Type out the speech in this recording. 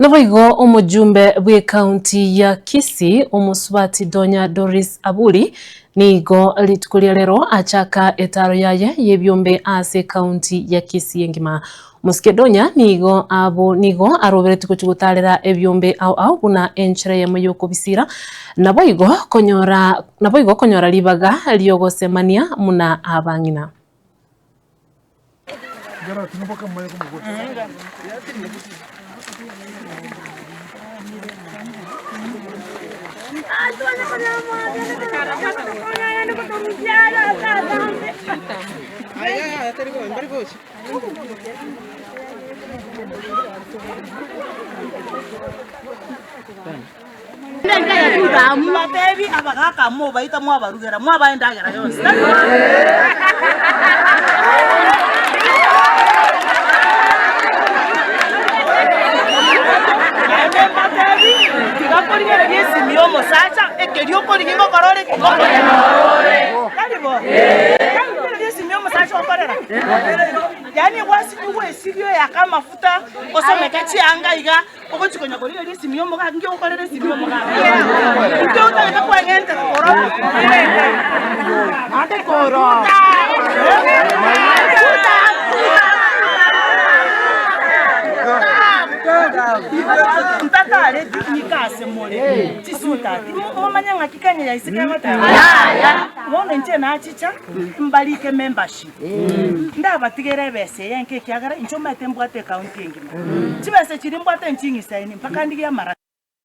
Naboigo omujumbe bwe county ya Kisii omusubati Donya Doris Aburi nigo litukulia lero achaka etaro yaye yebyombe ase county ya Kisii engima. Musike Donya nigo arobereti kuchugutalera ebyombe au buna enchera ya mayoko bisira naboigo konyora libaga lyogosemania muna abangina. Baby abagaka mo baita mo abarugera mo abaendagera yose tigakorigera yesimio mosacha ekerio korigingo korore karibo yesimio mosacha okorera yani wasibyo yakamafuta osomekachi angaiga ogochikonya korigera yesimio moga ngio okorera yesimio moga ngio utaka kwa ngente koro ate koro Mtata nikase mole tisuta mumanya ngakikanye yaisika mata wone nje na achicha mbalike membership ndabatigere bese yanke kyagara inchoma tembwate county ngima chibese chirimbwate nchingi saini mpaka ndiya mara